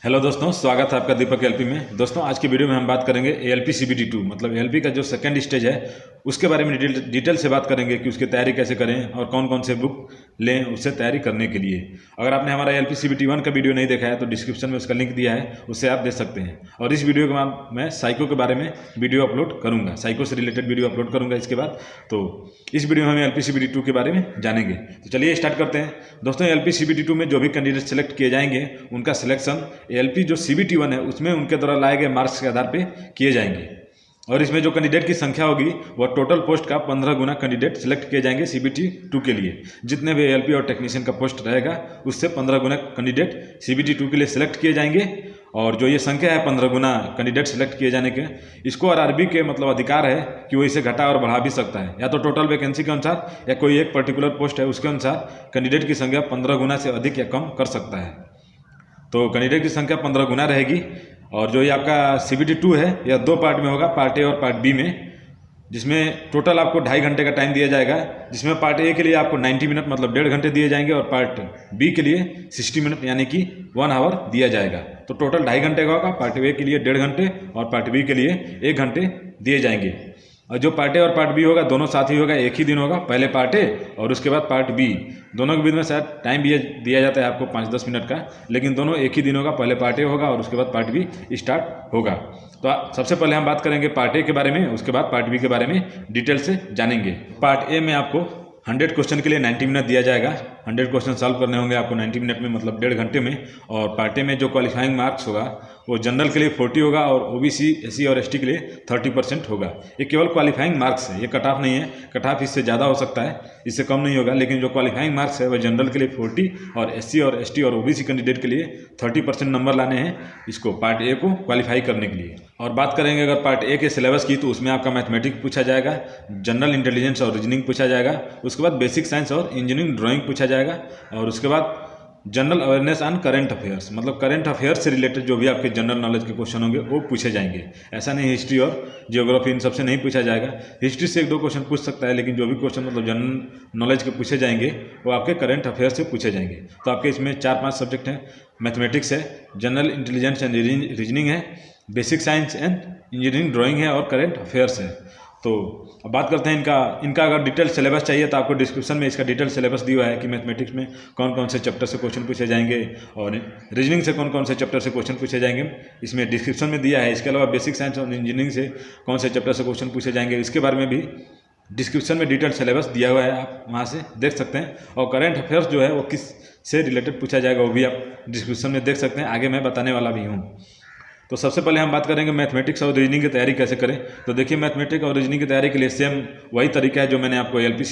Hello दोस्तों, स्वागत है आपका दीपक एलपी में। दोस्तों, आज की वीडियो में हम बात करेंगे एएलपी सीबीटी 2 मतलब एएलपी का जो सेकंड स्टेज है उसके बारे में डिटेल से बात करेंगे कि उसकी तैयारी कैसे करें और कौन कौन से बुक लें उससे तैयारी करने के लिए। अगर आपने हमारा एएलपी सीबीटी 1 का वीडियो नहीं देखा है तो डिस्क्रिप्शन में उसका लिंक दिया है, उससे आप देख सकते हैं। और इस वीडियो के बाद मैं साइको के बारे में वीडियो अपलोड करूँगा, साइको से रिलेटेड वीडियो अपलोड करूँगा इसके बाद। तो इस वीडियो में हम एएलपी सीबीटी 2 के बारे में जानेंगे। तो चलिए स्टार्ट करते हैं। दोस्तों, एएलपी सीबीटी 2 में जो भी कैंडिडेट सेलेक्ट किए जाएंगे उनका सिलेक्शन एएलपी जो सीबीटी 1 है उसमें उनके द्वारा लाए गए मार्क्स के आधार पे किए जाएंगे। और इसमें जो कैंडिडेट की संख्या होगी वह टोटल पोस्ट का 15 गुना कैंडिडेट सेलेक्ट किए जाएंगे सीबीटी 2 के लिए। जितने भी एएलपी और टेक्नीशियन का पोस्ट रहेगा उससे 15 गुना कैंडिडेट सीबीटी 2 के लिए सिलेक्ट किए जाएंगे। और जो ये संख्या है 15 गुना कैंडिडेट सेलेक्ट किए जाने के, इसको आरआरबी के मतलब अधिकार है कि वो इसे घटा और बढ़ा भी सकता है, या तो टोटल वैकेंसी के अनुसार या कोई एक पर्टिकुलर पोस्ट है उसके अनुसार कैंडिडेट की संख्या 15 गुना से अधिक या कम कर सकता है। तो कैंडिडेट की संख्या 15 गुना रहेगी। और जो ये आपका सीबीटी 2 है यह दो पार्ट में होगा, पार्ट ए और पार्ट बी में, जिसमें टोटल आपको 2.5 घंटे का टाइम दिया जाएगा। जिसमें पार्ट ए के लिए आपको 90 मिनट मतलब 1.5 घंटे दिए जाएंगे और पार्ट बी के लिए 60 मिनट यानी कि 1 आवर दिया जाएगा। तो टोटल 2.5 घंटे का होगा, पार्ट ए के लिए 1.5 घंटे और पार्ट बी के लिए 1 घंटे दिए जाएंगे। और जो पार्ट ए और पार्ट बी होगा दोनों साथ ही होगा, एक ही दिन होगा, पहले पार्ट ए और उसके बाद पार्ट बी। दोनों के बीच में शायद टाइम भी दिया जाता है आपको 5-10 मिनट का, लेकिन दोनों एक ही दिन होगा, पहले पार्ट ए होगा और उसके बाद पार्ट बी स्टार्ट होगा। तो सबसे पहले हम बात करेंगे पार्ट ए के बारे में, उसके बाद पार्ट बी के बारे में डिटेल से जानेंगे। पार्ट ए में आपको 100 क्वेश्चन के लिए 90 मिनट दिया जाएगा। 100 क्वेश्चन सॉल्व करने होंगे आपको 90 मिनट में मतलब 1.5 घंटे में। और पार्ट ए में जो क्वालिफाइंग मार्क्स होगा वो जनरल के लिए 40 होगा और ओबीसी, एससी और एसटी के लिए 30% होगा। ये केवल क्वालिफाइंग मार्क्स है, ये कट ऑफ नहीं है। कट ऑफ इससे ज़्यादा हो सकता है, इससे कम नहीं होगा, लेकिन जो क्वालिफाइंग मार्क्स है वह जनरल के लिए 40 और एससी और एसटी और ओबीसी कैंडिडेट के लिए 30% नंबर लाने हैं इसको पार्ट ए को क्वालिफाई करने के लिए। और बात करेंगे अगर पार्ट ए के सिलेबस की, तो उसमें आपका मैथमेटिक्स पूछा जाएगा, जनरल इंटेलिजेंस और रीजनिंग पूछा जाएगा, उसके बाद बेसिक साइंस और इंजीनियरिंग ड्राइंग पूछा जाएगा, और उसके बाद general awareness on current affairs मतलब करंट अफेयर्स से रिलेटेड जो भी आपके जनरल नॉलेज के क्वेश्चन होंगे वो पूछे जाएंगे। ऐसा नहीं हिस्ट्री और जियोग्राफी इन सबसे नहीं पूछा जाएगा। हिस्ट्री से 1-2 क्वेश्चन पूछ सकता है, लेकिन जो भी क्वेश्चन मतलब जनरल नॉलेज के पूछे जाएंगे वो आपके करंट अफेयर्स से पूछे जाएंगे। तो आपके इसमें 4-5 सब्जेक्ट हैं, मैथमेटिक्स है, जनरल इंटेलिजेंस एंड रीजनिंग है, basic science and engineering drawing है और करंट अफेयर्स है। तो अब बात करते हैं इनका अगर डिटेल सिलेबस चाहिए तो आपको डिस्क्रिप्शन में इसका डिटेल सिलेबस दिया है कि मैथमेटिक्स में कौन कौन से चैप्टर से क्वेश्चन पूछे जाएंगे और रीजनिंग से कौन कौन से चैप्टर से क्वेश्चन पूछे जाएंगे, इसमें डिस्क्रिप्शन में दिया है। इसके अलावा बेसिक साइंस और इंजीनियरिंग से कौन से चैप्टर से क्वेश्चन पूछे जाएंगे इसके बारे में भी डिस्क्रिप्शन में डिटेल सिलेबस दिया हुआ है, आप वहाँ से देख सकते हैं। और करंट अफेयर्स जो है वो किस से रिलेटेड पूछा जाएगा वो भी आप डिस्क्रिप्शन में देख सकते हैं, आगे मैं बताने वाला भी हूँ। तो सबसे पहले हम बात करेंगे मैथमेटिक्स और रीजनिंग की तैयारी कैसे करें। तो देखिए, मैथमेटिक्स और रीजनिंग की तैयारी के लिए सेम वही तरीका है जो मैंने आपको एएलपी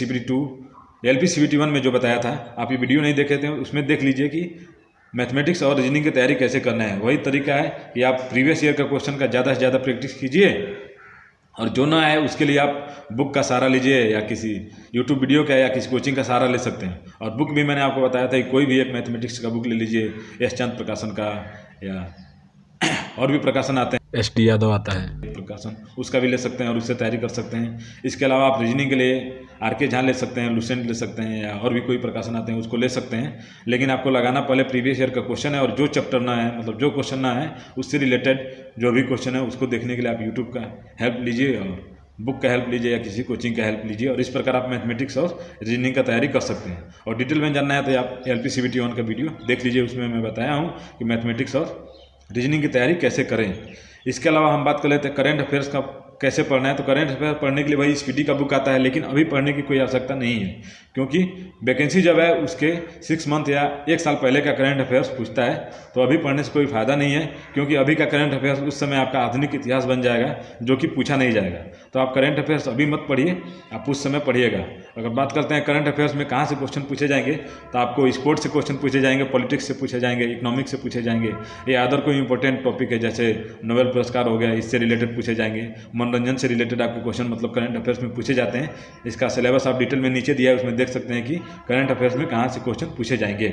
सीबीटी 1 में जो बताया था। आप ये वीडियो नहीं देखे थे उसमें देख लीजिए कि मैथमेटिक्स और रीजनिंग की तैयारी कैसे करना है। वही तरीका है कि आप प्रीवियस ईयर का क्वेश्चन का ज़्यादा से ज़्यादा प्रैक्टिस कीजिए, और जो ना आए उसके लिए आप बुक का सहारा लीजिए या किसी यूट्यूब वीडियो का या किसी कोचिंग का सहारा ले सकते हैं। और बुक भी मैंने आपको बताया था कि कोई भी एक मैथमेटिक्स का बुक ले लीजिए, एस चंद प्रकाशन का, या और भी प्रकाशन आते हैं, SD यादव आता है प्रकाशन, उसका भी ले सकते हैं और उससे तैयारी कर सकते हैं। इसके अलावा आप रीजनिंग के लिए आर.के. झा ले सकते हैं, लुसेंट ले सकते हैं, या और भी कोई प्रकाशन आते हैं उसको ले सकते हैं। लेकिन आपको लगाना पहले प्रीवियस ईयर का क्वेश्चन है, और जो चैप्टर ना है मतलब जो क्वेश्चन ना है उससे रिलेटेड जो भी क्वेश्चन है उसको देखने के लिए आप यूट्यूब का हेल्प लीजिए और बुक का हेल्प लीजिए या किसी कोचिंग का हेल्प लीजिए, और इस प्रकार आप मैथमेटिक्स और रीजनिंग का तैयारी कर सकते हैं। और डिटेल में जानना है तो आप एएलपी सीबीटी 1 का वीडियो देख लीजिए, उसमें मैं बताया हूँ कि मैथमेटिक्स और रीजनिंग की तैयारी कैसे करें। इसके अलावा हम बात कर लेते हैं करंट अफेयर्स का कैसे पढ़ना है। तो करंट अफेयर पढ़ने के लिए वही स्पीडी का बुक आता है, लेकिन अभी पढ़ने की कोई आवश्यकता नहीं है, क्योंकि वैकेंसी जब है उसके 6 मंथ या 1 साल पहले का करंट अफेयर्स पूछता है। तो अभी पढ़ने से कोई फ़ायदा नहीं है, क्योंकि अभी का करंट अफेयर्स उस समय आपका आधुनिक इतिहास बन जाएगा जो कि पूछा नहीं जाएगा। तो आप करंट अफेयर्स अभी मत पढ़िए, आप उस समय पढ़िएगा। अगर बात करते हैं करंट अफेयर्स में कहाँ से क्वेश्चन पूछे जाएंगे, तो आपको स्पोर्ट्स से क्वेश्चन पूछे जाएंगे, पॉलिटिक्स से पूछे जाएंगे, इकोनॉमिक्स से पूछे जाएंगे, या अदर कोई इंपॉर्टेंट टॉपिक है जैसे नोबेल पुरस्कार हो गया, इससे रिलेटेड पूछे जाएंगे। मनोरंजन से रिलेटेड आपके क्वेश्चन मतलब करंट अफेयर्स में पूछे जाते हैं। इसका सिलेबस आप डिटेल में नीचे दिया है, उसमें देख सकते हैं कि करंट अफेयर्स में कहाँ से क्वेश्चन पूछे जाएंगे।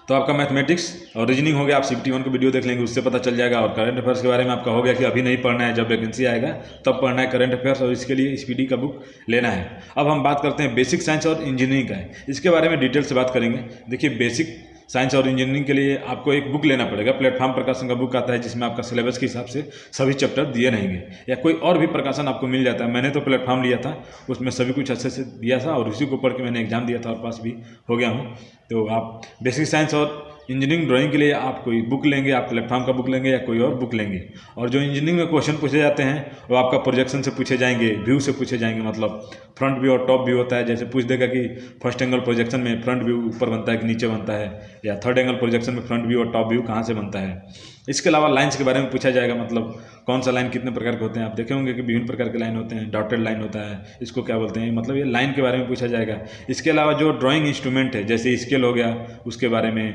तो आपका मैथमेटिक्स और रीजनिंग हो गया, आप सीबीटी 1 का वीडियो देख लेंगे, उससे पता चल जाएगा। और करंट अफेयर्स के बारे में आपका हो गया कि अभी नहीं पढ़ना है, जब वैकेंसी आएगा तब पढ़ना है करंट अफेयर्स, और इसके लिए स्पीडी का बुक लेना है। अब हम बात करते हैं बेसिक साइंस और इंजीनियरिंग का है, इसके बारे में डिटेल से बात करेंगे। देखिए, बेसिक साइंस और इंजीनियरिंग के लिए आपको एक बुक लेना पड़ेगा। प्लेटफॉर्म प्रकाशन का बुक आता है जिसमें आपका सिलेबस के हिसाब से सभी चैप्टर दिए रहेंगे, या कोई और भी प्रकाशन आपको मिल जाता है। मैंने तो प्लेटफॉर्म लिया था, उसमें सभी कुछ अच्छे से दिया था और उसी को पढ़ के मैंने एग्जाम दिया था और पास भी हो गया हूँ। तो आप बेसिक साइंस और इंजीनियरिंग ड्राइंग के लिए आप कोई बुक लेंगे, आप प्लेटफॉर्म का बुक लेंगे या कोई और बुक लेंगे। और जो इंजीनियरिंग में क्वेश्चन पूछे जाते हैं वो आपका प्रोजेक्शन से पूछे जाएंगे, व्यू से पूछे जाएंगे, मतलब फ्रंट व्यू और टॉप व्यू होता है। जैसे पूछ देगा कि फर्स्ट एंगल प्रोजेक्शन में फ्रंट व्यू ऊपर बनता है कि नीचे बनता है, या थर्ड एंगल प्रोजेक्शन में फ्रंट व्यू और टॉप व्यू कहाँ से बनता है। इसके अलावा लाइन्स के बारे में पूछा जाएगा, मतलब कौन सा लाइन कितने प्रकार के होते हैं। आप देखे होंगे कि विभिन्न प्रकार के लाइन होते हैं, डॉटेड लाइन होता है, इसको क्या बोलते हैं, मतलब ये लाइन के बारे में पूछा जाएगा। इसके अलावा जो ड्राइंग इंस्ट्रूमेंट है जैसे स्केल हो गया उसके बारे में,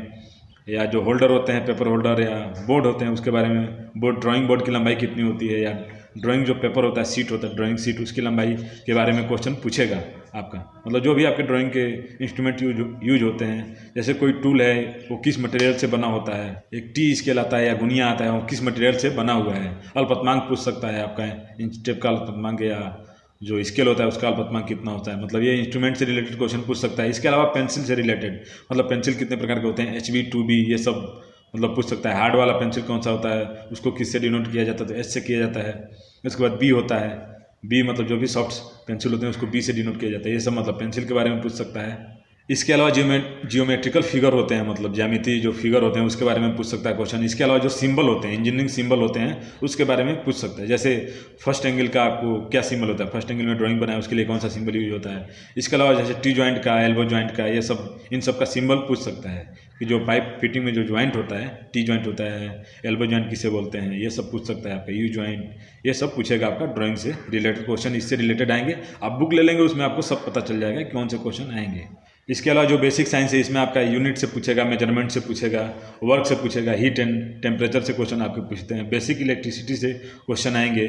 या जो होल्डर होते हैं पेपर होल्डर या बोर्ड होते हैं उसके बारे में, बोर्ड ड्राइंग बोर्ड की लंबाई कितनी होती है, या ड्राइंग जो पेपर होता है सीट होता है ड्राइंग सीट उसकी लंबाई के बारे में क्वेश्चन पूछेगा आपका। मतलब जो भी आपके ड्राइंग के इंस्ट्रूमेंट यूज होते हैं, जैसे कोई टूल है वो किस मटेरियल से बना होता है, एक टी स्केल आता है या गुनिया आता है वो किस मटेरियल से बना हुआ है। अल्पतमांक पूछ सकता है आपका, इंच टेप का अल्पतमांक या जो स्केल होता है उसका अल्पतमांक कितना होता है। मतलब ये इंस्ट्रूमेंट से रिलेटेड क्वेश्चन पूछ सकता है। इसके अलावा पेंसिल से रिलेटेड, मतलब पेंसिल कितने प्रकार के होते हैं, HB 2B ये सब मतलब पूछ सकता है। हार्ड वाला पेंसिल कौन सा होता है, उसको किससे डिनोट किया जाता है, तो S से किया जाता है। उसके बाद B होता है, B मतलब जो भी सॉफ्ट पेंसिल होते हैं उसको B से डिनोट किया जाता है। ये सब मतलब पेंसिल के बारे में पूछ सकता है। इसके अलावा जियोमेट्रिकल फिगर होते हैं, मतलब ज्यामिति जो फिगर होते हैं उसके बारे में पूछ सकता है क्वेश्चन। इसके अलावा जो सिंबल होते हैं, इंजीनियरिंग सिंबल होते हैं उसके बारे में पूछ सकता है। जैसे फर्स्ट एंगल का आपको क्या सिंबल होता है, फर्स्ट एंगल में ड्राइंग बनाए उसके लिए कौन सा सिंबल यूज होता है। इसके अलावा जैसे टी जॉइंट का, एल्बो जॉइंट का, ये सब इन सब का सिंबल पूछ सकता है कि जो पाइप फिटिंग में जो ज्वाइंट होता है, टी जॉइंट होता है, एल्बो जॉइंट किसे बोलते हैं, ये सब पूछ सकता है आपका। यू जॉइंट ये सब पूछेगा आपका ड्राइंग से रिलेटेड क्वेश्चन, इससे रिलेटेड आएंगे। आप बुक ले लेंगे उसमें आपको सब पता चल जाएगा कि कौन से क्वेश्चन आएंगे। इसके अलावा जो बेसिक साइंस है इसमें आपका यूनिट से पूछेगा, मेजरमेंट से पूछेगा, वर्क से पूछेगा, हीट एंड टेम्परेचर से क्वेश्चन आपके पूछते हैं, बेसिक इलेक्ट्रिसिटी से क्वेश्चन आएंगे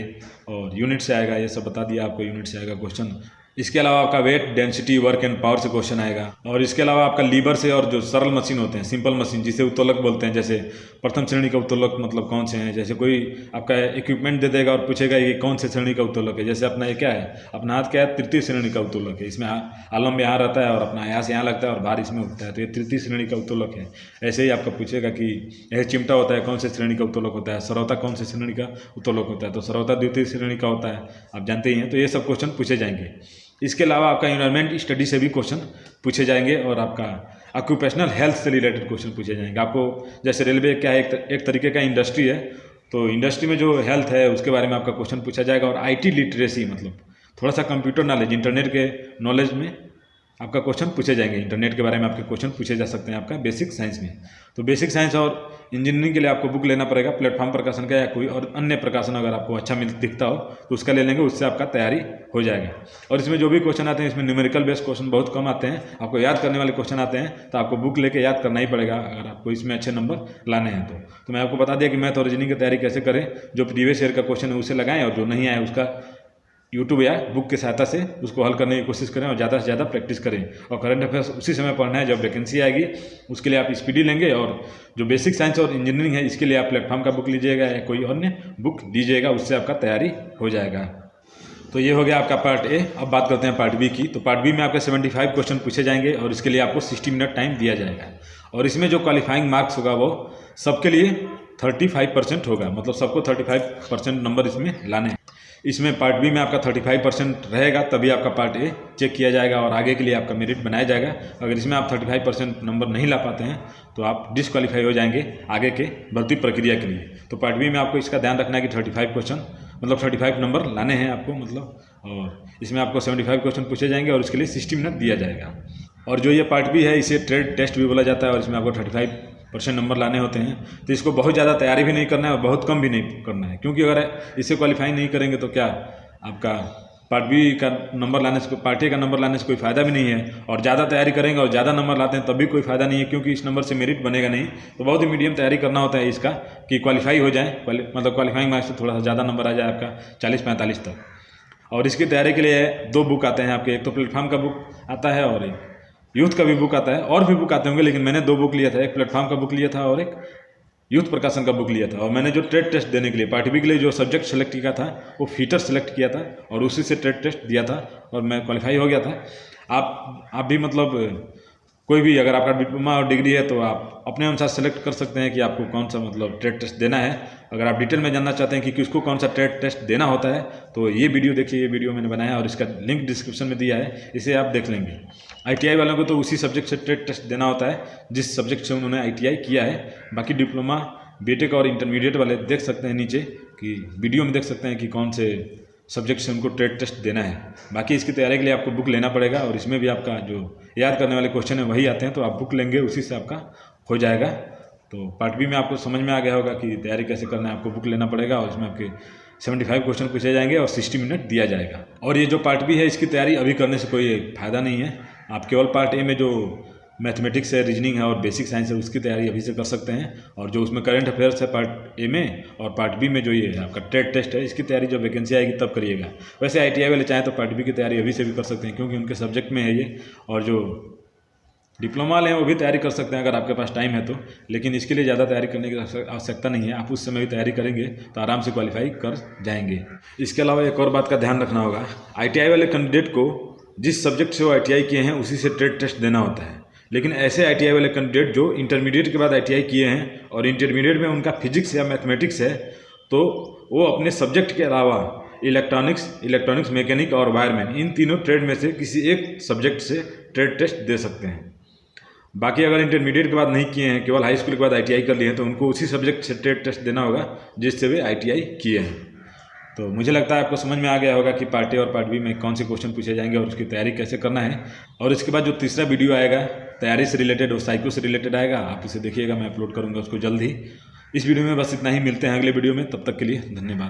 और यूनिट से आएगा। ये सब बता दिया आपको, यूनिट से आएगा क्वेश्चन। इसके अलावा आपका weight, density, work and power से क्वेश्चन आएगा। और इसके अलावा आपका लीवर से और जो सरल मशीन होते हैं, सिंपल मशीन जिसे उत्तोलक बोलते हैं, जैसे प्रथम श्रेणी का उत्तोलक मतलब कौन से हैं। जैसे कोई आपका इक्विपमेंट दे देगा और पूछेगा ये कौन से श्रेणी का उत्तोलक है। जैसे अपना ये क्या है, अपना हाथ क्या है, तृतीय श्रेणी का उत्तोलक है। इसमें आलम्ब यहाँ रहता है और अपना यहाँ से यहाँ लगता है और भार इसमें उठता है, तो ये तृतीय श्रेणी का उत्तोलक है। ऐसे ही आपका पूछेगा कि यह चिमटा होता है कौन से श्रेणी का उत्तोलक होता है, सरौता कौन से श्रेणी का उत्तोलक होता है, तो सरौता द्वितीय श्रेणी का होता है, आप जानते ही हैं। तो ये सब क्वेश्चन पूछे जाएंगे। इसके अलावा आपका इन्वायरमेंट स्टडी से भी क्वेश्चन पूछे जाएंगे और आपका ऑक्यूपेशनल हेल्थ से रिलेटेड क्वेश्चन पूछे जाएंगे। आपको जैसे रेलवे क्या है, एक तरीके का इंडस्ट्री है, तो इंडस्ट्री में जो हेल्थ है उसके बारे में आपका क्वेश्चन पूछा जाएगा। और IT लिटरेसी मतलब थोड़ा सा कंप्यूटर नॉलेज, इंटरनेट के नॉलेज में आपका क्वेश्चन पूछे जाएंगे। इंटरनेट के बारे में आपके क्वेश्चन पूछे जा सकते हैं आपका बेसिक साइंस में। तो बेसिक साइंस और इंजीनियरिंग के लिए आपको बुक लेना पड़ेगा, प्लेटफॉर्म प्रकाशन का या कोई और अन्य प्रकाशन अगर आपको अच्छा दिखता हो तो उसका ले लेंगे, उससे आपका तैयारी हो जाएगा। और इसमें जो भी क्वेश्चन आते हैं इसमें न्यूमेरिकल बेस्ड क्वेश्चन बहुत कम आते हैं, आपको याद करने वाले क्वेश्चन आते हैं, तो आपको बुक लेके याद करना ही पड़ेगा अगर आपको इसमें अच्छे नंबर लाने हैं तो मैं आपको बता दिया कि मैथ और रीजनिंग की तैयारी कैसे करें। जो प्रीवियस ईयर का क्वेश्चन है उसे लगाएं और जो नहीं आए उसका यूट्यूब या बुक की सहायता से उसको हल करने की कोशिश करें और ज़्यादा से ज़्यादा प्रैक्टिस करें। और करंट अफेयर्स उसी समय पढ़ना है जब वैकेंसी आएगी, उसके लिए आप स्पीडी लेंगे। और जो बेसिक साइंस और इंजीनियरिंग है इसके लिए आप प्लेटफॉर्म का बुक लीजिएगा या कोई अन्य बुक लीजिएगा, उससे आपका तैयारी हो जाएगा। तो ये हो गया आपका पार्ट ए। अब बात करते हैं पार्ट बी की। तो पार्ट बी में आपके 75 क्वेश्चन पूछे जाएंगे और इसके लिए आपको 60 मिनट टाइम दिया जाएगा। और इसमें जो क्वालिफाइंग मार्क्स होगा वो सबके लिए 35% होगा, मतलब सबको 35% नंबर इसमें लाने हैं। इसमें पार्ट बी में आपका 35% रहेगा, तभी आपका पार्ट ए चेक किया जाएगा और आगे के लिए आपका मेरिट बनाया जाएगा। अगर इसमें आप 35% नंबर नहीं ला पाते हैं तो आप डिस्क्वालीफाई हो जाएंगे आगे के भर्ती प्रक्रिया के लिए। तो पार्ट बी में आपको इसका ध्यान रखना है कि 35 क्वेश्चन मतलब 35 नंबर लाने हैं आपको, मतलब और इसमें आपको 75 क्वेश्चन पूछे जाएंगे और उसके लिए 60 मिनट दिया जाएगा। और जो ये पार्ट बी है इसे ट्रेड टेस्ट भी बोला जाता है और इसमें आपको 35% नंबर लाने होते हैं। तो इसको बहुत ज़्यादा तैयारी भी नहीं करना है और बहुत कम भी नहीं करना है, क्योंकि अगर इसे क्वालिफाई नहीं करेंगे तो क्या आपका पार्ट बी का नंबर लाने से, पार्ट ए का नंबर लाने से कोई फ़ायदा भी नहीं है। और ज़्यादा तैयारी करेंगे और ज़्यादा नंबर लाते हैं तब भी कोई फ़ायदा नहीं है, क्योंकि इस नंबर से मेरिट बनेगा नहीं। तो बहुत ही मीडियम तैयारी करना होता है इसका कि क्वालिफाई हो जाए, मतलब क्वालिफाइंग मार्क्स से थोड़ा सा ज़्यादा नंबर आ जाए आपका 40-45 तक। और इसकी तैयारी के लिए 2 बुक आते हैं आपके, एक तो प्लेटफॉर्म का बुक आता है और एक यूथ का भी बुक आता है। और भी बुक आते होंगे, लेकिन मैंने 2 बुक लिया था, एक प्लेटफॉर्म का बुक लिया था और एक यूथ प्रकाशन का बुक लिया था। और मैंने जो ट्रेड टेस्ट देने के लिए पार्ट बी के लिए जो सब्जेक्ट सेलेक्ट किया था वो फीटर सेलेक्ट किया था और उसी से ट्रेड टेस्ट दिया था और मैं क्वालिफाई हो गया था। आप भी मतलब कोई भी अगर आपका डिप्लोमा और डिग्री है तो आप अपने अनुसार सेलेक्ट कर सकते हैं कि आपको कौन सा मतलब ट्रेड टेस्ट देना है। अगर आप डिटेल में जानना चाहते हैं कि किसको कौन सा ट्रेड टेस्ट देना होता है तो ये वीडियो देखिए, ये वीडियो मैंने बनाया और इसका लिंक डिस्क्रिप्शन में दिया है, इसे आप देख लेंगे। ITI वालों को तो उसी सब्जेक्ट से ट्रेड टेस्ट देना होता है जिस सब्जेक्ट से उन्होंने ITI किया है। बाकी डिप्लोमा, बीटेक और इंटरमीडिएट वाले देख सकते हैं नीचे कि वीडियो में देख सकते हैं कि कौन से सब्जेक्ट से उनको ट्रेड टेस्ट देना है। बाकी इसकी तैयारी के लिए आपको बुक लेना पड़ेगा और इसमें भी आपका जो याद करने वाले क्वेश्चन है वही आते हैं, तो आप बुक लेंगे उसी से आपका हो जाएगा। तो पार्ट बी में आपको समझ में आ गया होगा कि तैयारी कैसे करना है। आपको बुक लेना पड़ेगा और इसमें आपके 75 क्वेश्चन पूछे जाएंगे और 60 मिनट दिया जाएगा। और ये जो पार्ट बी है इसकी तैयारी अभी करने से कोई फ़ायदा नहीं है। आप केवल पार्ट ए में जो मैथमेटिक्स है, रीजनिंग है और बेसिक साइंस है उसकी तैयारी अभी से कर सकते हैं। और जो उसमें करंट अफेयर्स है पार्ट ए में और पार्ट बी में जो ये आपका ट्रेड टेस्ट है इसकी तैयारी जब वैकेंसी आएगी तब करिएगा। वैसे ITI वाले चाहें तो पार्ट बी की तैयारी अभी से भी कर सकते हैं क्योंकि उनके सब्जेक्ट में है ये। और जो डिप्लोमा वाले हैं वो भी तैयारी कर सकते हैं अगर आपके पास टाइम है तो, लेकिन इसके लिए ज़्यादा तैयारी करने की आवश्यकता नहीं है। आप उस समय भी तैयारी करेंगे तो आराम से क्वालिफाई कर जाएंगे। इसके अलावा एक और बात का ध्यान रखना होगा, ITI वाले कैंडिडेट को जिस सब्जेक्ट से वो ITI किए हैं उसी से ट्रेड टेस्ट देना होता है। लेकिन ऐसे ITI वाले कैंडिडेट जो इंटरमीडिएट के बाद ITI किए हैं और इंटरमीडिएट में उनका फिजिक्स या मैथमेटिक्स है तो वो अपने सब्जेक्ट के अलावा इलेक्ट्रॉनिक्स, मैकेनिक और वायरमैन, इन तीनों ट्रेड में से किसी एक सब्जेक्ट से ट्रेड टेस्ट दे सकते हैं। बाकी अगर इंटरमीडिएट के बाद नहीं किए हैं, केवल हाई स्कूल के बाद ITI कर लिए हैं तो उनको उसी सब्जेक्ट से ट्रेड टेस्ट देना होगा जिससे वे ITI किए हैं। तो मुझे लगता है आपको समझ में आ गया होगा कि पार्ट ए और पार्ट बी में कौन से क्वेश्चन पूछे जाएंगे और उसकी तैयारी कैसे करना है। और इसके बाद जो तीसरा वीडियो आएगा तैयारी से रिलेटेड और साइको से रिलेटेड आएगा, आप उसे देखिएगा, मैं अपलोड करूँगा उसको जल्द ही। इस वीडियो में बस इतना ही, मिलते हैं अगले वीडियो में, तब तक के लिए धन्यवाद।